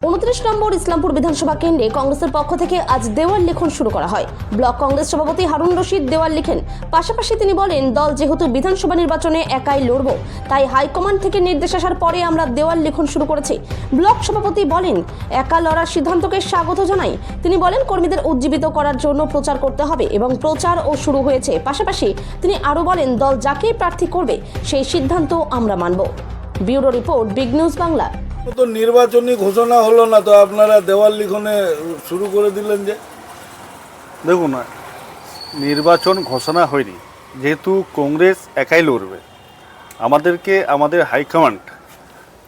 29 নম্বর ইসলামপুর বিধানসভা কেন্দ্রে কংগ্রেসের পক্ষ থেকে আজ দেওয়াল লিখন শুরু করা হয়। ব্লক কংগ্রেস সভাপতি হারুন রশিদ দেওয়াল লিখেন। পাশাপাশি তিনি বলেন, দল যেহেতু বিধানসভা নির্বাচনে একাই লড়ব, তাই হাইকমান্ড থেকে নির্দেশ আসার পরে আমরা দেওয়াল লিখন শুরু করেছি। ব্লক সভাপতি বলেন, একা লড়ার সিদ্ধান্তকে স্বাগত জানাই। তিনি বলেন, কর্মীদের উজ্জীবিত করার জন্য প্রচার করতে হবে এবং প্রচারও শুরু হয়েছে। পাশাপাশি তিনি আরও বলেন, দল যাকেই প্রার্থী করবে সেই সিদ্ধান্ত আমরা মানব। Bureau report, big news Bangla. তো নির্বাচনী ঘোষণা হলো না, তো আপনারা দেওয়াল লিখনে শুরু করে দিলেন যে? দেখুন, নির্বাচন ঘোষণা হয়নি, যেহেতু কংগ্রেস একাই লড়বে। আমাদের হাইকমান্ড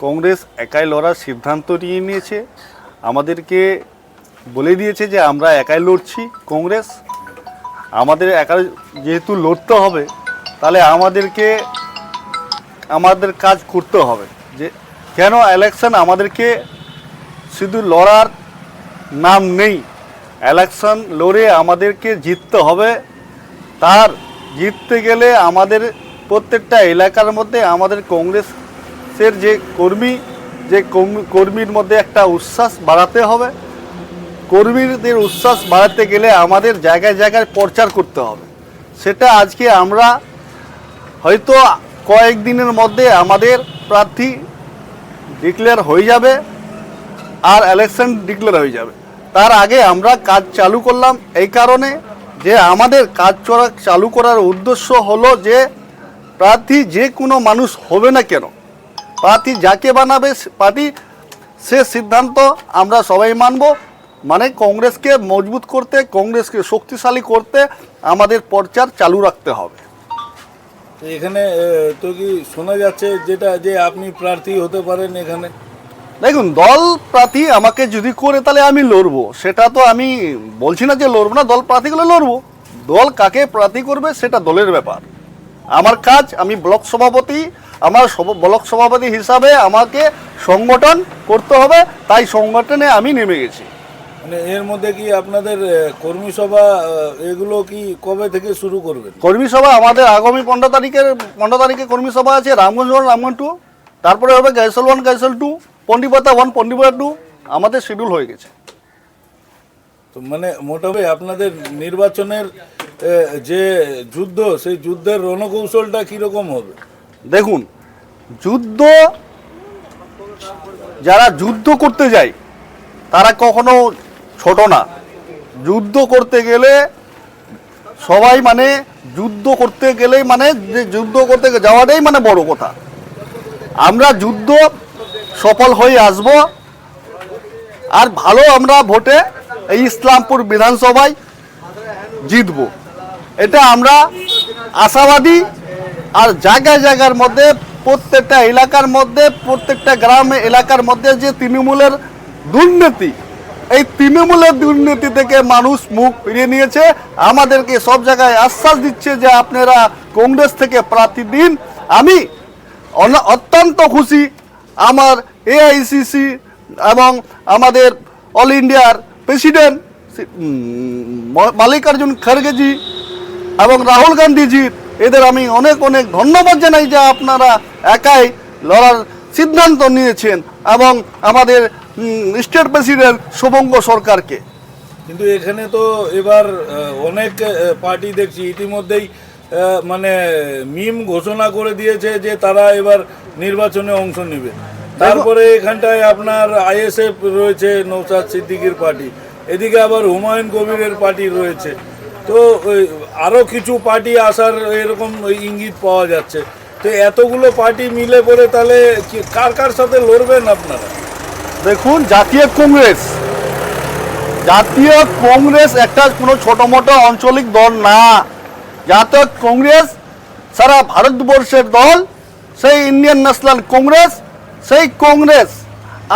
কংগ্রেস একাই লড়ার সিদ্ধান্ত নিয়ে নিয়েছে। আমাদেরকে বলে দিয়েছে যে আমরা একাই লড়ছি। কংগ্রেস আমাদের একাই যেহেতু লড়তে হবে, তাহলে আমাদের কাজ করতে হবে। যে কেন ইলেকশন আমাদেরকে শুধু লড়ার নাম নেই, ইলেকশন লড়ে আমাদেরকে জিততে হবে। তার জিততে গেলে আমাদের প্রত্যেকটা এলাকার মধ্যে আমাদের কংগ্রেসের যে কর্মীর মধ্যে একটা উচ্ছ্বাস বাড়াতে হবে। কর্মীদের উচ্ছ্বাস বাড়াতে গেলে আমাদের জায়গায় জায়গায় প্রচার করতে হবে। সেটা আজকে আমরা হয়তো কয়েকদিনের মধ্যে আমাদের প্রার্থী ডিক্লেয়ার হয়ে যাবে আর ইলেকশন ডিক্লেয়ার হয়ে যাবে। তার আগে আমরা কাজ চালু করলাম এই কারণে যে আমাদের কাজ চালু করার উদ্দেশ্য হলো যে প্রার্থী যে কোনো মানুষ হবে না কেন, প্রার্থী যাকে বানাবে পার্টি সে সিদ্ধান্ত আমরা সবাই মানব। মানে কংগ্রেসকে মজবুত করতে, কংগ্রেসকে শক্তিশালী করতে আমাদের প্রচার চালু রাখতে হবে। এখানে তো কি শোনা যাচ্ছে যেটা যে আপনি প্রার্থী হতে পারেন এখানে? দেখুন, দল প্রার্থী আমাকে যদি করে তাহলে আমি লড়বো, সেটা তো আমি বলছি না যে লড়বো না। দল প্রার্থী করলে লড়বো। দল কাকে প্রার্থী করবে সেটা দলের ব্যাপার। আমার কাজ, আমি ব্লক সভাপতি, আমার ব্লক সভাপতি হিসাবে আমাকে সংগঠন করতে হবে, তাই সংগঠনে আমি নেমে গেছি। মানে এর মধ্যে কি আপনাদের কর্মী সভা এগুলো কি কবে থেকে শুরু করবেন? কর্মী সভা আমাদের আগামী 15 তারিখে কর্মী সভা আছে। রামগঞ্জ 1, রামগঞ্জ 2, তারপরে হবে গাইসল 1, গাইসল 2, পন্ডিপতা 1, পন্ডিপতা 2। আমাদের শিডিউল হয়ে গেছে। তো মানে মোটামুটি আপনাদের নির্বাচনের যে যুদ্ধ, সেই যুদ্ধের রণকৌশলটা কীরকম হবে? দেখুন, যারা যুদ্ধ করতে যায় তারা কখনো ছোট না। যুদ্ধ করতে গেলে সবাই যুদ্ধ করতে গেলেই যে যুদ্ধ করতে যাওয়াটাই বড় কথা। আমরা যুদ্ধ সফল হয়ে আসব আর ভালো আমরা ভোটে এই ইসলামপুর বিধানসভায় জিতব, এটা আমরা আশাবাদী। আর জায়গায় জায়গার মধ্যে, প্রত্যেকটা এলাকার মধ্যে, প্রত্যেকটা গ্রাম এলাকার মধ্যে যে তৃণমূলের দুর্নীতি, এই তৃণমূলের দুর্নীতি থেকে মানুষ মুখ ফিরিয়ে নিয়েছে। আমাদেরকে সব জায়গায় আশ্বাস দিচ্ছে যে আপনারা কংগ্রেস থেকে প্রার্থী দিন। আমি অত্যন্ত খুশি। আমার এআইসিসি এবং আমাদের অল ইন্ডিয়ার প্রেসিডেন্ট মাল্লিকার্জুন খড়গেজি এবং রাহুল গান্ধীজির, এদের আমি অনেক অনেক ধন্যবাদ জানাই যে আপনারা একাই লড়ার সিদ্ধান্ত নিয়েছেন, এবং আমাদের স্টেট প্রেসিডেন্ট শুভঙ্গ সরকারকে। কিন্তু এখানে তো এবার অনেক পার্টি দেখছি ইতিমধ্যেই মিম ঘোষণা করে দিয়েছে যে তারা এবার নির্বাচনে অংশ নেবে। তারপরে এখানটায় আপনার আইএসএফ রয়েছে, নওশাদ সিদ্দিকীর পার্টি, এদিকে আবার হুমায়ুন কবিরের পার্টি রয়েছে। তো আরও কিছু পার্টি আসার এরকম ইঙ্গিত পাওয়া যাচ্ছে। তো এতগুলো পার্টি মিলে পড়ে তাহলে কার সাথে লড়বেন আপনারা? দেখুন, জাতীয় কংগ্রেস একটা কোনো ছোটো মোটো আঞ্চলিক দল না। জাতীয় কংগ্রেস সারা ভারতবর্ষের দল। সেই ইন্ডিয়ান ন্যাশনাল কংগ্রেস, সেই কংগ্রেস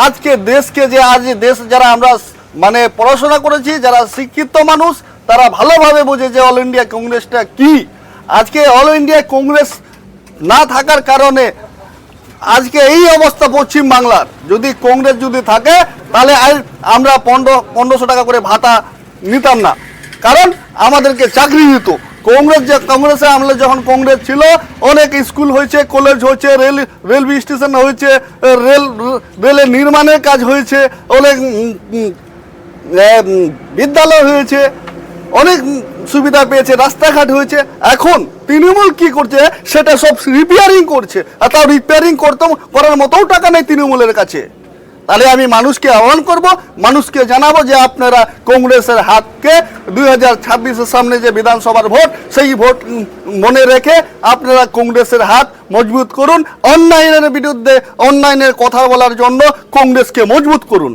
আজকে দেশকে যারা আমরা পড়াশোনা করেছি, যারা শিক্ষিত মানুষ, তারা ভালোভাবে বোঝে যে অল ইন্ডিয়া কংগ্রেসটা কি। আজকে অল ইন্ডিয়া কংগ্রেস না থাকার কারণে আজকে এই অবস্থা পশ্চিম বাংলার। যদি কংগ্রেস থাকে তাহলে আমরা 1500 টাকা করে ভাতা নিতাম না, কারণ আমাদেরকে চাকরি দিত। কংগ্রেসের আমলে যখন কংগ্রেস ছিল অনেক স্কুল হয়েছে, কলেজ হয়েছে, রেলওয়ে স্টেশন হয়েছে, রেলের নির্মাণের কাজ হয়েছে, অনেক বিদ্যালয় হয়েছে, অনেক সুবিধা পেয়েছে, রাস্তাঘাট হয়েছে। এখন তৃণমূল কি করছে, সেটা সব রিপেয়ারিং করছে, আর তাও রিপেয়ারিং করার মতোও টাকা নেই তৃণমূলের কাছে। তাহলে আমি মানুষকে আহ্বান করব, মানুষকে জানাবো যে আপনারা কংগ্রেসের হাতকে 2026-এর সামনে যে বিধানসভার ভোট, সেই ভোট মনে রেখে আপনারা কংগ্রেসের হাত মজবুত করুন। অন্যায়ের বিরুদ্ধে অন্যায়ের কথা বলার জন্য কংগ্রেসকে মজবুত করুন।